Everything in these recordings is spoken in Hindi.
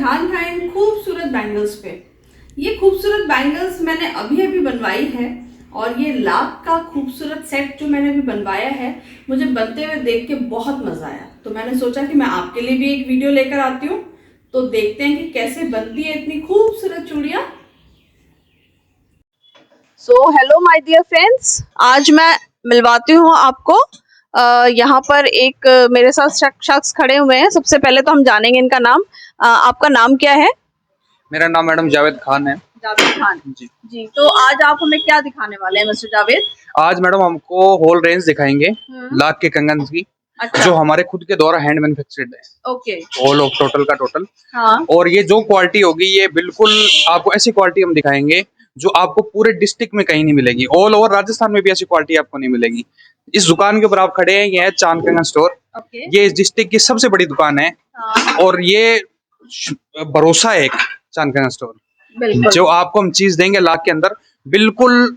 ध्यान था इन खूबसूरत बैंगल्स पे। ये खूबसूरत बैंगल्स मैंने अभी बनवाई है और ये लाख का खूबसूरत सेट जो मैंने अभी बनवाया है, मुझे बनते हुए देख के बहुत मजा आया। तो मैंने सोचा कि मैं आपके लिए भी एक वीडियो लेकर आती हूँ, तो देखते हैं कि कैसे बनती है इतनी खूबसूरत चूड़ियाँ। So hello my dear friends, आज मैं मिलवाती हूँ आपको यहाँ पर एक मेरे साथ शख्स खड़े हुए हैं। सबसे पहले तो हम जानेंगे इनका नाम। आपका नाम क्या है? मेरा नाम मैडम जावेद खान है। जावेद खान जी जी। तो आज आप हमें क्या दिखाने वाले हैं मिस्टर जावेद? आज मैडम हमको होल रेंज दिखाएंगे लाख के कंगन की। अच्छा। जो हमारे खुद के द्वारा हैंड मैन्युफैक्चर्ड है। ओके। ऑल ऑफ टोटल का टोटल। हाँ। और ये जो क्वालिटी होगी ये बिल्कुल आपको ऐसी क्वालिटी हम दिखाएंगे जो आपको पूरे डिस्ट्रिक्ट में कहीं नहीं मिलेगी। ऑल ओवर राजस्थान में भी ऐसी क्वालिटी आपको नहीं मिलेगी। इस दुकान के ऊपर आप खड़े हैं, ये है चांद कंगन स्टोर। ये इस डिस्ट्रिक्ट की सबसे बड़ी दुकान है। हाँ। और ये भरोसा है एक चांद कंगन स्टोर। जो आपको हम चीज देंगे लाख के अंदर, बिल्कुल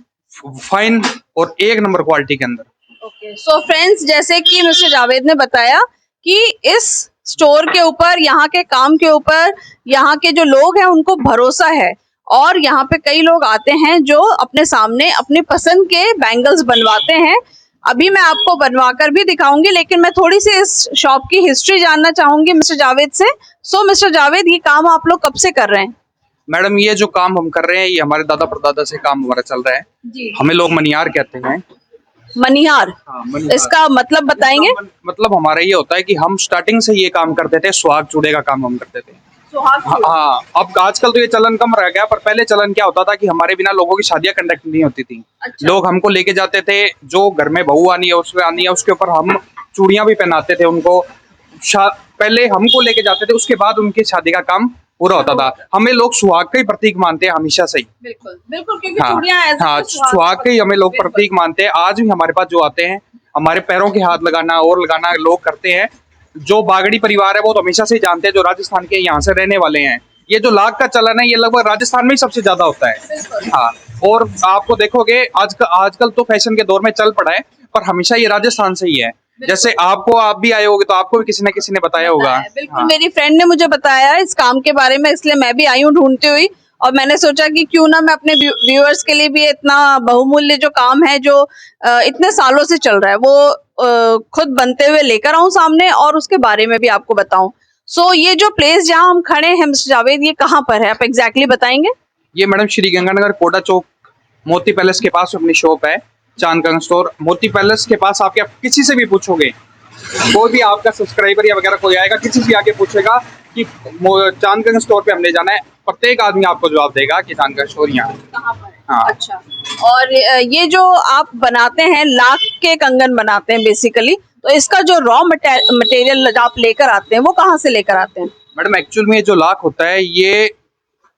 फाइन और एक नंबर क्वालिटी के अंदर। ओके। सो फ्रेंड्स, जैसे कि मिस्टर जावेद ने बताया कि इस स्टोर के ऊपर, यहाँ के काम के ऊपर, यहाँ के जो लोग हैं उनको भरोसा है और यहाँ पे कई लोग आते हैं जो अपने सामने अपनी पसंद के बैंगल्स बनवाते हैं। अभी मैं आपको बनवाकर भी दिखाऊंगी, लेकिन मैं थोड़ी सी इस शॉप की हिस्ट्री जानना चाहूंगी मिस्टर जावेद से। सो मिस्टर जावेद, ये काम आप लोग कब से कर रहे हैं? मैडम, ये जो काम हम कर रहे हैं ये हमारे दादा परदादा से काम हमारा चल रहा है जी। हमें लोग मनियार कहते हैं। मनिहार? हाँ, मनिहार। इसका मतलब बताएंगे? मतलब हमारा ये होता है कि हम स्टार्टिंग से ये काम करते थे, सुहाग चूड़े का काम हम करते थे। हाँ, अब आजकल तो ये चलन कम रह गया, पर पहले चलन क्या होता था कि हमारे बिना लोगों की शादियां कंडक्ट नहीं होती थी। अच्छा। लोग हमको लेके जाते थे, जो घर में बहू आनी है उसके ऊपर हम चूड़ियां भी पहनाते थे उनको। पहले हमको लेके जाते थे, उसके बाद उनकी शादी का काम पूरा होता था। हमें लोग सुहाग का ही प्रतीक मानते हैं हमेशा से ही। बिल्कुल बिल्कुल, क्योंकि चूड़ियां सुहाग के ही हमें लोग प्रतीक मानते हैं। आज भी हमारे पास जो आते हैं, हमारे पैरों के हाथ लगाना और लगाना लोग करते हैं। जो बागड़ी परिवार है वो तो हमेशा से ही जानते हैं, जो राजस्थान के यहाँ से रहने वाले हैं। ये जो लाख का चलन है ये लगभग राजस्थान में ही सबसे ज्यादा होता है। हाँ, और आपको देखोगे आजकल तो फैशन के दौर में चल पड़ा है, पर हमेशा ये राजस्थान से ही है। जैसे आप भी आए होगे तो आपको भी किसी न किसी ने बताया होगा। बिल्कुल। हाँ। मेरी फ्रेंड ने मुझे बताया इस काम के बारे में, इसलिए मैं भी आई हूँ ढूंढती हुई। और मैंने सोचा कि क्यों ना मैं अपने व्यूअर्स के लिए भी इतना बहुमूल्य जो काम है, जो इतने सालों से चल रहा है, वो खुद बनते हुए लेकर आऊं सामने और उसके बारे में भी आपको बताऊं। सो ये जो प्लेस जहां हम खड़े हैं मिस्टर जावेद, ये कहाँ पर है, आप एग्जैक्टली बताएंगे? ये मैडम श्री गंगानगर कोटा चौक मोती पैलेस के पास अपनी शॉप है, चांद कंगन स्टोर। मोती पैलेस के पास आपके किसी से भी पूछोगे, कोई भी आपका सब्सक्राइबर या वगैरह कोई आएगा, किसी से आके पूछेगा कि चांद कंगन स्टोर पे हमने जाना है, प्रत्येक आदमी आपको जवाब देगा कि चांद कंगन स्टोर यहाँ कहाँ पर है। हाँ। अच्छा। और ये जो आप बनाते हैं, लाख के कंगन बनाते हैं बेसिकली, तो इसका जो रॉ मटेरियल आप लेकर आते हैं वो कहाँ से लेकर आते हैं? मैडम, एक्चुअल में जो लाख होता है ये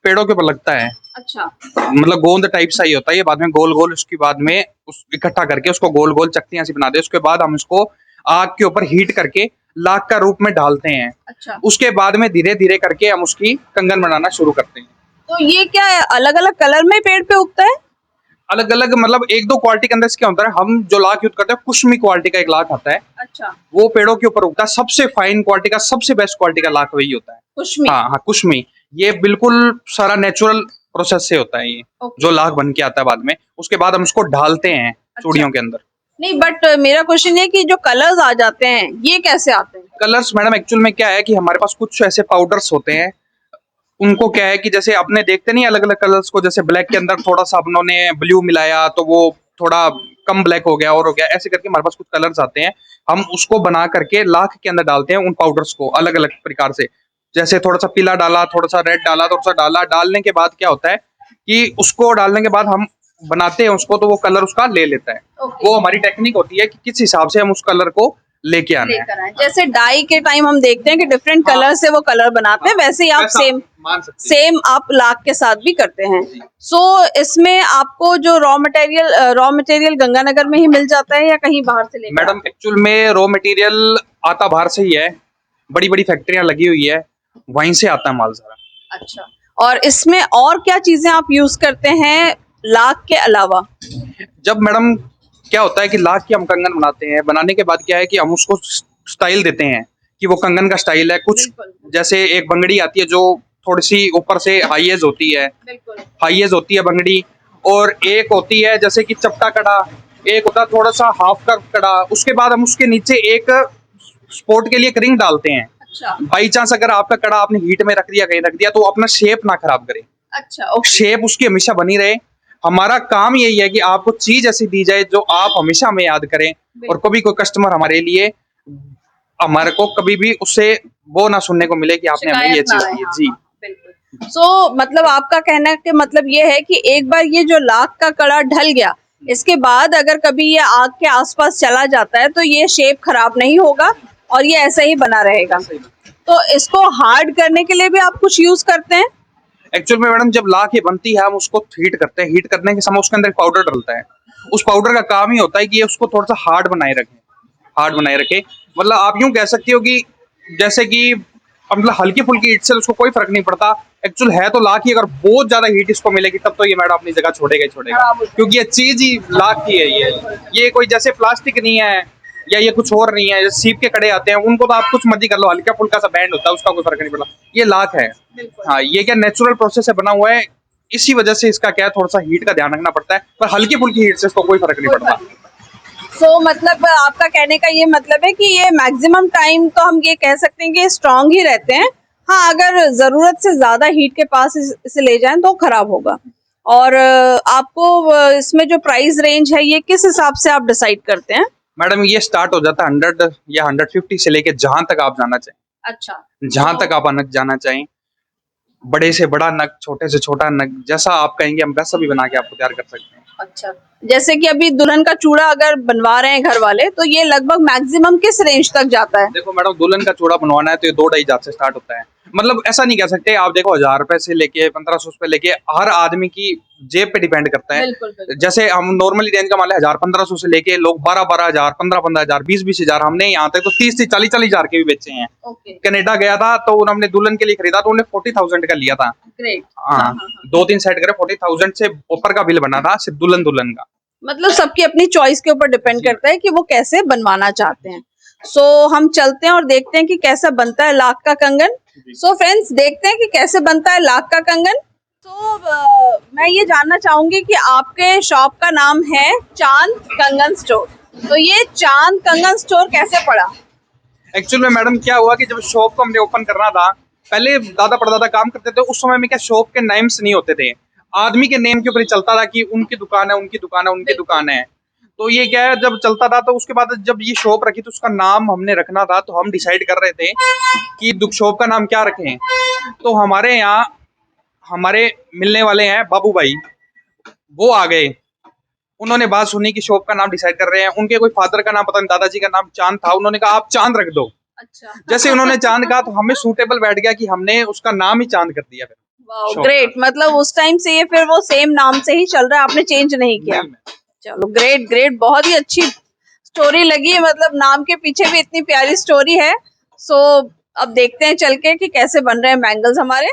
पेड़ों के ऊपर लगता है। अच्छा। मतलब गोंद टाइप सा ही होता है ये, बाद में गोल गोल, उसके बाद में उस इकट्ठा करके उसको गोल गोल चकतियां सी बनाते हैं। उसके बाद हम उसको आग के ऊपर हीट करके लाख का रूप में डालते हैं। अच्छा। उसके बाद में धीरे धीरे करके हम उसकी कंगन बनाना शुरू करते हैं। तो ये क्या अलग अलग कलर में पेड़ पे उगता है? अलग अलग, मतलब एक दो क्वालिटी के अंदर क्या होता है, हम जो लाख यूज करते हैं कुश्मी क्वालिटी का एक लाख आता है। अच्छा। वो पेड़ों के ऊपर उगता है, सबसे फाइन क्वालिटी का, सबसे बेस्ट क्वालिटी का लाख वही होता है, कुश्मी। हाँ, कुश्मी। ये बिल्कुल सारा नेचुरल प्रोसेस से होता है ये। जो लाख बन के आता है बाद में, उसके बाद हम उसको ढालते हैं चूड़ियों के अंदर। नहीं, बट मेरा क्वेश्चन है कि जो कलर्स आ जाते हैं ये कैसे आते हैं? कलर्स मैडम, एक्चुअल में क्या है कि हमारे पास कुछ ऐसे पाउडर्स होते हैं, उनको क्या है कि जैसे अपने देखते नहीं अलग अलग कलर्स को, जैसे ब्लैक के अंदर थोड़ा सा उन्होंने ब्लू मिलाया तो वो थोड़ा कम ब्लैक हो गया और हो गया, ऐसे करके हमारे पास कुछ कलर्स आते हैं। हम उसको बना करके लाख के अंदर डालते हैं उन पाउडर्स को अलग अलग प्रकार से। जैसे थोड़ा सा पीला डाला, थोड़ा सा रेड डाला, थोड़ा सा डाला, डालने के बाद क्या होता है कि उसको डालने के बाद हम बनाते हैं उसको, तो वो कलर उसका ले लेता है। वो हमारी टेक्निक होती है कि किस हिसाब से हम उस कलर को लेके आना है। जैसे डाई के टाइम हम देखते हैं कि डिफरेंट कलर से वो कलर बनाते हैं, वैसे ही आप सेम आप लाख के साथ भी करते हैं। सो इसमें आपको जो रॉ मटेरियल गंगानगर में ही मिल जाता है या कहीं बाहर से लेकर? मैडम, एक्चुअल में रॉ मटेरियल आता बाहर से ही है, बड़ी बड़ी फैक्ट्रियां लगी हुई है, वहीं से आता है माल सारा। अच्छा। और इसमें और क्या चीजें आप यूज करते हैं लाख के अलावा? जब मैडम क्या होता है कि लाख की हम कंगन बनाते हैं, बनाने के बाद क्या है कि हम उसको स्टाइल देते हैं कि वो कंगन का स्टाइल है। कुछ जैसे एक बंगड़ी आती है जो थोड़ी सी ऊपर से हाई एज होती है, बिल्कुल। हाई एज होती है बंगड़ी। और एक होती है जैसे कि चपटा कड़ा, एक होता है थोड़ा सा हाफ कर्व कड़ा। उसके बाद हम उसके नीचे एक स्पोर्ट के लिए एक रिंग डालते हैं। अच्छा बाई चांस अगर आपका कड़ा आपने हीट में रख दिया, कहीं रख दिया, तो अपना शेप ना खराब करे, अच्छा ओके। शेप उसकी हमेशा बनी रहे। हमारा काम यही है कि आपको चीज ऐसी दी जाए जो आप हमेशा हमें याद करें, और कभी कोई कस्टमर हमारे लिए, हमारे को कभी भी उससे वो ना सुनने को मिले कि आपने हमें ये चीज दी है। जी बिल्कुल। सो मतलब आपका कहना के मतलब ये है कि एक बार ये जो लाख का कड़ा ढल गया, इसके बाद अगर कभी ये आग के आसपास चला जाता है तो ये शेप खराब नहीं होगा और ये ऐसा ही बना रहेगा। तो इसको हार्ड करने के लिए भी आप कुछ यूज करते हैं? एक्चुअल में मैडम जब लाख ये बनती है हम उसको हीट करते हैं। हीट करने के समय उसके अंदर पाउडर डलता है। उस पाउडर का काम ही होता है कि ये उसको थोड़ा सा हार्ड बनाए रखे, हार्ड बनाए रखे। मतलब आप यूं कह सकती हो कि जैसे कि मतलब हल्की फुल्की हीट से उसको कोई फर्क नहीं पड़ता। एक्चुअल है तो लाख ही, अगर बहुत ज्यादा हीट इसको मिलेगी तब तो ये मैडम अपनी जगह छोड़ेगा ही छोड़ेगा, क्योंकि ये चीज ही लाख की है। ये कोई जैसे प्लास्टिक नहीं है या ये कुछ और नहीं है। जैसे सीप के कड़े आते हैं उनको तो आप कुछ मर्जी कर लो, हल्का फुल्का सा बैंड होता है उसका कोई फर्क नहीं पड़ता। ये लाख है। हाँ, ये क्या नेचुरल प्रोसेस से बना हुआ है, इसी वजह से इसका क्या है थोड़ा सा हीट का ध्यान रखना पड़ता है, पर हल्की फुल्की हीट से इसको कोई फर्क नहीं पड़ता। सो मतलब आपका कहने का ये मतलब है कि ये मैक्सिमम टाइम तो हम ये कह सकते हैं कि स्ट्रांग ही रहते हैं। हाँ, अगर जरूरत से ज्यादा हीट के पास इसे ले जाएं तो खराब होगा। और आपको इसमें जो प्राइस रेंज है ये किस हिसाब से आप डिसाइड करते हैं? मैडम ये स्टार्ट हो जाता है 100 या 150 से लेके जहां तक आप जाना चाहें। अच्छा, जहां तक आप नग जाना चाहें, बड़े से बड़ा नग, छोटे से छोटा नग, जैसा आप कहेंगे हम वैसा भी बना के आपको तैयार कर सकते हैं। अच्छा। जैसे कि अभी दुल्हन का चूड़ा अगर बनवा रहे हैं घर वाले तो ये लगभग मैक्सिमम किस रेंज तक जाता है? देखो मैडम, दुल्हन का चूड़ा बनवाना है तो ये 2-2.5 हजार से स्टार्ट होता है। मतलब ऐसा नहीं कह सकते आप, देखो 1000 रुपए से लेके 1500 रुपए लेके हर आदमी की जेब पे डिपेंड करता है। बिल्कुल, बिल्कुल। जैसे हम नॉर्मली रेंज का मान 1000-1500 से लेके लोग 12-12 हजार, 15-15 हजार, 20-20 हजार, हमने यहाँ तक तो 30-40 हजार के भी बेचे हैं। ओके, कनाडा गया था तो उन्होंने दुल्हन के लिए खरीदा तो उन्हें 40,000 का लिया था। ग्रेट। हाँ, 2-3 सेट करे 40,000 से ऊपर का बिल बना था सिर्फ दुल्हन का। मतलब सबकी अपनी चॉइस के ऊपर डिपेंड करता है कि वो कैसे बनवाना चाहते हैं। सो हम चलते हैं और देखते हैं कि कैसा बनता है लाख का कंगन। सो फ्रेंड्स, देखते हैं कि कैसे बनता है लाख का कंगन। मैं ये जानना चाहूंगी कि आपके शॉप का नाम है चांद कंगन स्टोर, तो ये चांद कंगन स्टोर कैसे पड़ा? एक्चुअल में मैडम क्या हुआ कि जब शॉप को हमने ओपन करना था, पहले दादा परदादा काम करते थे, उस समय में क्या शॉप के नेम्स नहीं होते थे, आदमी के नेम के ऊपर ही चलता था कि उनकी दुकान है, उनकी दुकान है, उनकी दुकान है। तो ये क्या है, जब चलता था तो उसके बाद जब ये शॉप रखी तो उसका नाम हमने रखना था, तो हम डिसाइड कर रहे थे कि शॉप का नाम क्या रखें। तो हमारे यहाँ हमारे मिलने वाले हैं बाबू भाई, वो आ गए, उन्होंने बात सुनी कि शॉप का नाम डिसाइड कर रहे हैं। उनके कोई फादर का नाम पता नहीं, दादाजी का नाम चांद था, उन्होंने कहा आप चांद रख दो। अच्छा। जैसे उन्होंने चांद कहा तो हमें सूटेबल बैठ गया कि हमने उसका नाम ही चांद कर दिया। फिर ग्रेट, मतलब उस टाइम से ये फिर वो सेम नाम से ही चल रहा है, आपने चेंज नहीं किया? चलो ग्रेट ग्रेट, बहुत ही अच्छी स्टोरी लगी, मतलब नाम के पीछे भी इतनी प्यारी स्टोरी है। सो अब देखते हैं चल के कि कैसे बन रहे हैं बैंगल्स हमारे।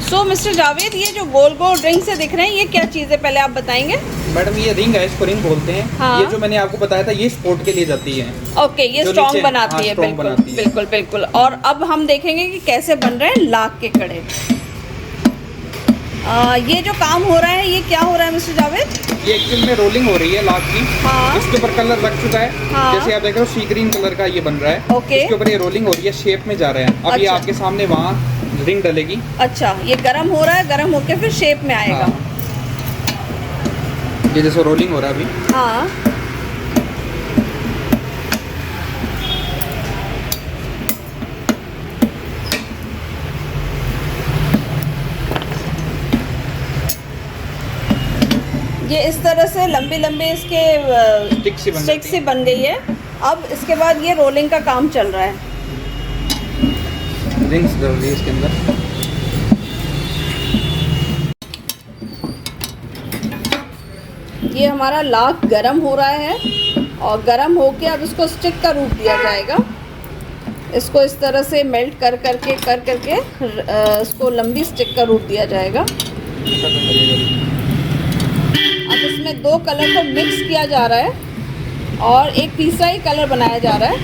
सो मिस्टर जावेद, ये जो गोल गोल रिंग से दिख रहे हैं ये क्या चीज़ है, पहले आप बताएंगे? मैडम ये रिंग है, इसको रिंग बोलते हैं। हाँ। ये जो मैंने आपको बताया था ये स्पोर्ट के लिए जाती है। ओके, ये स्ट्रॉन्ग बनाती है। बिल्कुल बिल्कुल बिल्कुल। और अब हम देखेंगे कि कैसे बन रहे हैं लाख के कड़े। ये जो काम हो रहा है ये क्या हो रहा है मिस्टर जावेद? ये एक्चुअल में रोलिंग हो रही है लाख की। हाँ। इसके ऊपर कलर लग चुका है। हाँ। जैसे आप देख रहे हो सी ग्रीन कलर का ये बन रहा है। ओके। इसके ऊपर ये रोलिंग हो रही है, शेप में जा रहा है। अब ये अच्छा। आपके सामने वहाँ रिंग डलेगी। अच्छा, ये गर्म हो रहा है, गर्म होके फिर शेप में आएगा। हाँ। ये जैसे रोलिंग हो रहा है अभी। हाँ। ये इस तरह से लंबी लंबी इसके स्टिक सी बन गई है। अब इसके बाद ये रोलिंग का काम चल रहा है। रिंग्स डल रही है इसके अंदर। ये हमारा लाख गरम हो रहा है और गरम होके अब इसको स्टिक का रूप दिया जाएगा। इसको इस तरह से मेल्ट कर करके इसको लंबी स्टिक का रूप दिया जाएगा। अब इसमें दो कलर को मिक्स किया जा रहा है और एक तीसरा ही कलर बनाया जा रहा है।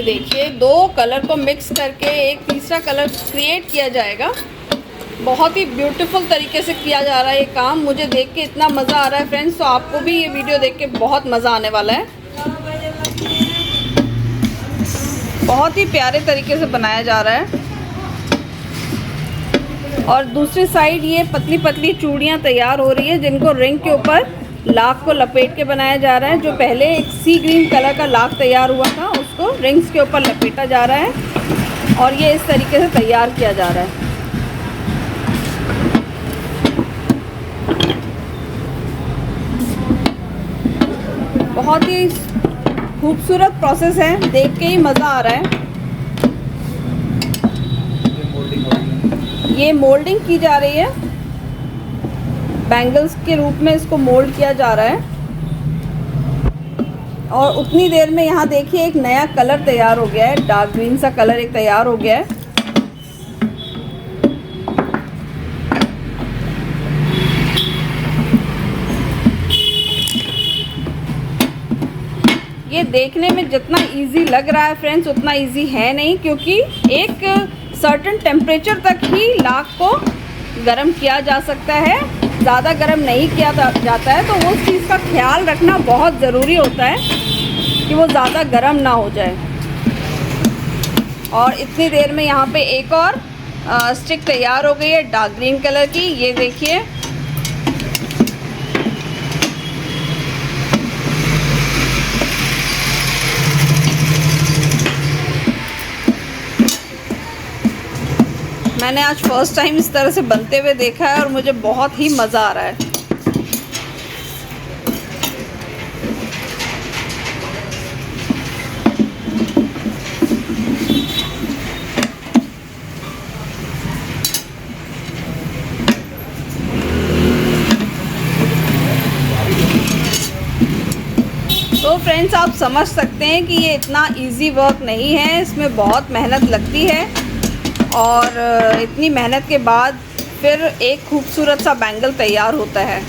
ये देखिए, दो कलर को मिक्स करके एक तीसरा कलर क्रिएट किया जाएगा। बहुत ही ब्यूटीफुल तरीके से किया जा रहा है ये काम। मुझे देख के इतना मज़ा आ रहा है फ्रेंड्स, तो आपको भी ये वीडियो देख के बहुत मज़ा आने वाला है। बहुत ही प्यारे तरीके से बनाया जा रहा है। और दूसरी साइड ये पतली पतली चूड़ियाँ तैयार हो रही है, जिनको रिंग के ऊपर लाख को लपेट के बनाया जा रहा है। जो पहले एक सी ग्रीन कलर का लाख तैयार हुआ था, उसको रिंग्स के ऊपर लपेटा जा रहा है और ये इस तरीके से तैयार किया जा रहा है। बहुत ही खूबसूरत प्रोसेस है, देख के ही मज़ा आ रहा है। ये मोल्डिंग की जा रही है, बैंगल्स के रूप में इसको मोल्ड किया जा रहा है। और उतनी देर में यहाँ देखिए एक नया कलर तैयार हो गया है, डार्क ग्रीन सा कलर एक तैयार हो गया है। ये देखने में जितना इजी लग रहा है फ्रेंड्स, उतना इजी है नहीं, क्योंकि एक सर्टेन टेम्परेचर तक ही लाख को गर्म किया जा सकता है। ज़्यादा गर्म नहीं किया जाता है, तो उस चीज़ का ख्याल रखना बहुत ज़रूरी होता है कि वो ज़्यादा गर्म ना हो जाए। और इतनी देर में यहाँ पे एक और स्टिक तैयार हो गई है डार्क ग्रीन कलर की। ये देखिए, मैंने आज फर्स्ट टाइम इस तरह से बनते हुए देखा है और मुझे बहुत ही मज़ा आ रहा है। तो फ्रेंड्स, आप समझ सकते हैं कि ये इतना इजी वर्क नहीं है, इसमें बहुत मेहनत लगती है। और इतनी मेहनत के बाद फिर एक खूबसूरत सा बैंगल तैयार होता है।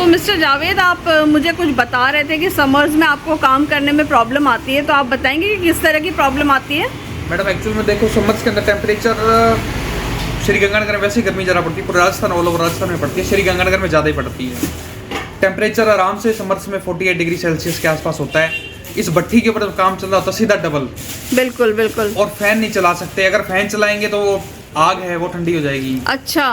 सो मिस्टर जावेद, आप मुझे कुछ बता रहे थे कि समर्स में आपको काम करने में प्रॉब्लम आती है, तो आप बताएंगे कि किस तरह की प्रॉब्लम आती है? मैडम एक्चुअल में देखो, समर्स के अंदर टेम्परेचर श्रीगंगानगर में वैसे गर्मी ज़्यादा पड़ती है, पूरे राजस्थान ऑल ओवर राजस्थान में पड़ती है, श्रीगंगानगर में ज़्यादा ही पड़ती है। टेम्परेचर आराम से समर्स में 48 डिग्री सेल्सियस के आसपास होता है। इस भट्टी के ऊपर जब काम चल रहा होता है सीधा डबल। बिल्कुल बिल्कुल। और फैन नहीं चला सकते, अगर फैन चलाएंगे तो वो आग है वो ठंडी हो जाएगी। अच्छा,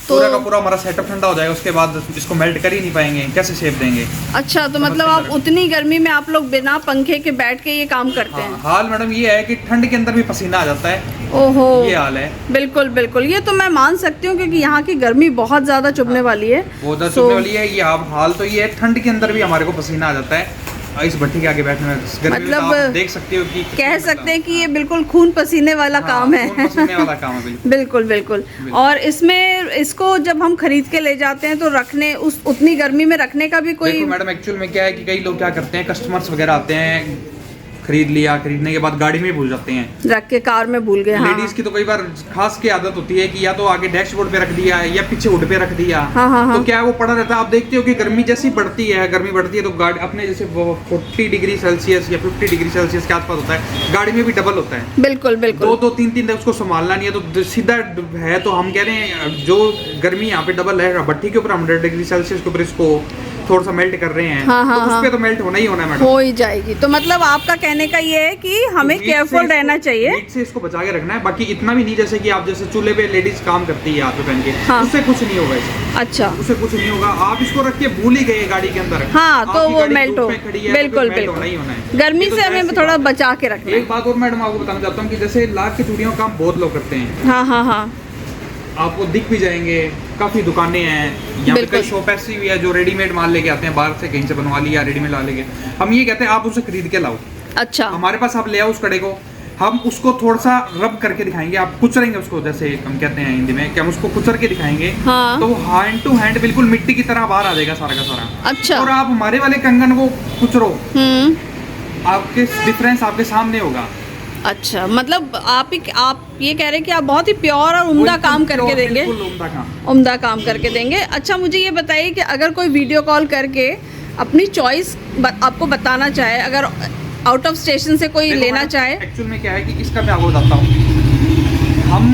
पूरा का पूरा हमारा सेटअप ठंडा हो जाएगा, उसके बाद इसको मेल्ट कर ही नहीं पाएंगे, कैसे शेप देंगे। अच्छा, तो मतलब आप उतनी गर्मी में आप लोग बिना पंखे के बैठ के ये काम करते हैं? हाल मैडम ये है कि ठंड के अंदर भी पसीना आ जाता है। ओहो, ये हाल है। बिल्कुल बिल्कुल, ये तो मैं मान सकती हूँ क्योंकि यहाँ की गर्मी बहुत ज्यादा चुभने वाली है। बहुत ज्यादा चुभने वाली है। ये हाल तो ये है, ठंड के अंदर भी हमारे को पसीना आ जाता है इस भट्टी के आगे बैठने में। मतलब आप देख सकते हो कि कह सकते हैं कि ये बिल्कुल खून पसीने वाला काम है। खून पसीने वाला काम है, बिल्कुल। बिल्कुल बिल्कुल। और इसमें इसको जब हम खरीद के ले जाते हैं तो रखने उस उतनी गर्मी में रखने का भी कोई? देखो मैडम, एक्चुअल में क्या है कि कई लोग क्या करते हैं, कस्टमर्स वगैरह आते हैं, खरीद लिया, खरीदने के बाद गाड़ी में भूल जाते हैं, रख के कार में भूल गए। हाँ। लेडीज की तो कई बार खास की आदत होती है कि या तो आगे डैशबोर्ड पे रख दिया या पीछे हुड पे रख दिया। हाँ। तो क्या है वो पड़ा रहता है। आप देखते हो कि गर्मी जैसी बढ़ती है, तो गाड़ी अपने जैसे 40 डिग्री सेल्सियस या 50 डिग्री सेल्सियस के आसपास होता है, गाड़ी में भी डबल होता है। बिल्कुल बिल्कुल। दो 3 दिन उसको संभालना नहीं है तो सीधा है। तो हम कह रहे हैं जो गर्मी यहाँ पे डबल है, भट्टी के ऊपर 100 डिग्री सेल्सियस के ऊपर इसको थोड़ा सा मेल्ट कर रहे हैं। हाँ, तो उस पे तो मेल्ट होना ही होना है मैडम, हो ही जाएगी। तो मतलब आपका कहने का ये है कि हमें केयरफुल रहना चाहिए, हीट से इसको बचा के रखना है। बाकी इतना भी नहीं जैसे कि आप जैसे चूल्हे पे लेडीज काम करती है हाथ पे पहन के, हाँ। उससे कुछ नहीं होगा इससे। अच्छा, उससे कुछ नहीं होगा। आप इसको रख के भूल ही गए गाड़ी के अंदर, हाँ, तो आपकी वो गाड़ी मेल्ट धूप हो। में खड़ी है, बिल्कुल तो मेल्ट होना ही बिल्कुल। होना है। गर्मी ये तो से जाहिर हमें सी थोड़ा बात है। बचा के रखना है। एक बात और मैडम आपको बताना चाहता हूँ कि जैसे लाख की चूड़ियों का काम बहुत लोग करते हैं, हाँ। आपको दिख भी जाएंगे। काफी दुकानें हैं यहाँ पे, बिल्कुल। कई शॉप ऐसी भी है जो रेडीमेड माल लेके आते हैं बाहर से, कहीं से बनवा लिया रेडीमेड ला लेके। हम ये कहते हैं आप उसे खरीद के लाओ, अच्छा, हमारे पास आप ले आओ उस कड़े को, हम उसको थोड़ा सा रब करके दिखाएंगे, आप कुचरेंगे उसको, जैसे हम कहते हैं हिंदी में कि हम उसको कुचर के दिखाएंगे। हाँ। तो वो हैंड टू हैंड बिल्कुल मिट्टी की तरह बाहर आ जाएगा सारा का सारा। अच्छा। और आप हमारे वाले कंगन को कुचरो, हम्म, आपके डिफरेंस आपके सामने होगा। अच्छा, मतलब आप ये कह रहे हैं कि आप बहुत ही प्योर और उम्दा काम करके देंगे, बिल्कुल उम्दा काम। उम्दा काम करके देंगे। अच्छा, मुझे ये बताइए कि अगर कोई वीडियो कॉल करके अपनी चॉइस आपको बताना चाहे, अगर आउट ऑफ स्टेशन से कोई देखो लेना मैडम, चाहे? एक्चुअल में क्या है कि इसका मैं आपको बताता हूँ, हम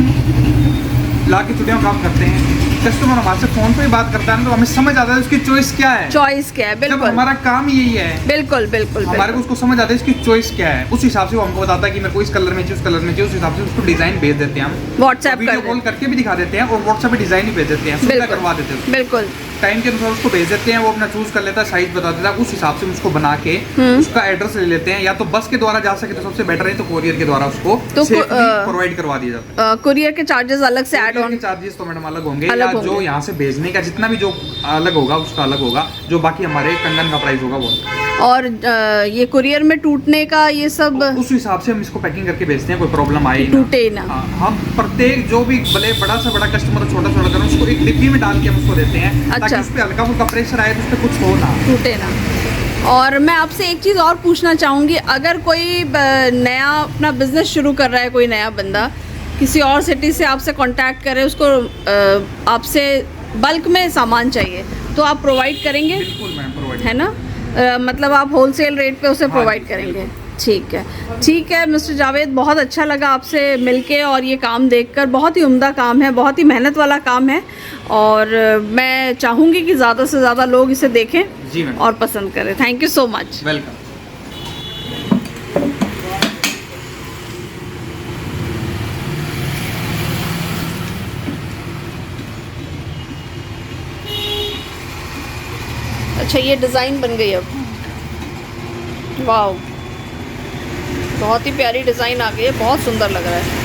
ला के चुड़ियों काम करते हैं, कस्टमर हमारे से फोन पे ही बात करता है ना, तो हमें समझ आता है उसकी चॉइस क्या है। चॉइस क्या है? जब बिल्कुल, हमारा काम यही है, बिल्कुल बिल्कुल हमारे को उसको समझ आता है इसकी चॉइस क्या है, उस हिसाब से वो हमको बताता है कि मेरे को इस कलर में चाहिए, उस कलर में चाहिए, उस हिसाब से उसको डिजाइन भेज देते हैं हम। व्हाट्सएप वीडियो कर कॉल करके भी दिखा देते हैं और व्हाट्सएप पे डिजाइन ही भेज देते हैं, सुविधा बिल्कुल करवा देते हैं। बिल्कुल, टाइम के अनुसार उसको भेज देते हैं, वो अपना चूज कर लेता है, साइज बता देता है, उस हिसाब से हम उसको बना के उसका एड्रेस ले लेते हैं। या तो बस के द्वारा जा सके तो सबसे बेटर है, तो कोरियर के द्वारा उसको तो प्रोवाइड करवा दिया जाता है। कुरियर के चार्जेस अलग से ऐड ऑन? चार्जेस तो मैडम अलग होंगे, अलग या होंगे। जो यहाँ से भेजने का जितना भी जो अलग होगा उसका अलग होगा, जो बाकी हमारे कंगन का प्राइस होगा वो। और ये कुरियर में टूटने का ये सब उस हिसाब से हम इसको पैकिंग करके भेजते हैं, कोई प्रॉब्लम आए ना। टूटे ना। हाँ, हम प्रत्येक जो भी भले बड़ा से बड़ा कस्टमर हो, छोटा छोटा करो, उसको एक डिब्बी में डाल के हम उसको देते हैं, ताकि अच्छा। उस पे हल्का फुल्का प्रेशर आए तो उस पे कुछ हो ना, टूटे ना। और मैं आपसे एक चीज़ और पूछना चाहूँगी, अगर कोई नया अपना बिजनेस शुरू कर रहा है, कोई नया बंदा किसी और सिटी से आपसे कांटेक्ट करे, उसको आपसे बल्क में सामान चाहिए, तो आप प्रोवाइड करेंगे? बिल्कुल मैम, प्रोवाइड है ना? मतलब आप होलसेल रेट पे उसे हाँ प्रोवाइड जी, करेंगे? ठीक है, ठीक है मिस्टर जावेद, बहुत अच्छा लगा आपसे मिलके और ये काम देखकर। बहुत ही उम्दा काम है, बहुत ही मेहनत वाला काम है, और मैं चाहूँगी कि ज़्यादा से ज़्यादा लोग इसे देखें जी मैम, और पसंद करें। Thank you so much. Welcome. अच्छा, ये डिज़ाइन बन गई अब। वाह, बहुत ही प्यारी डिज़ाइन आ गई है, बहुत सुंदर लग रहा है।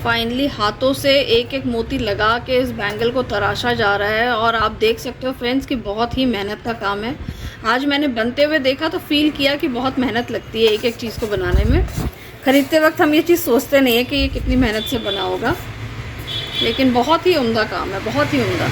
फाइनली हाथों से एक एक मोती लगा के इस बैंगल को तराशा जा रहा है और आप देख सकते हो फ्रेंड्स कि बहुत ही मेहनत का काम है। आज मैंने बनते हुए देखा तो फील किया कि बहुत मेहनत लगती है एक एक चीज़ को बनाने में। ख़रीदते वक्त हम ये चीज़ सोचते नहीं है कि ये कितनी मेहनत से बना होगा, लेकिन बहुत ही उम्दा काम है, बहुत ही उम्दा।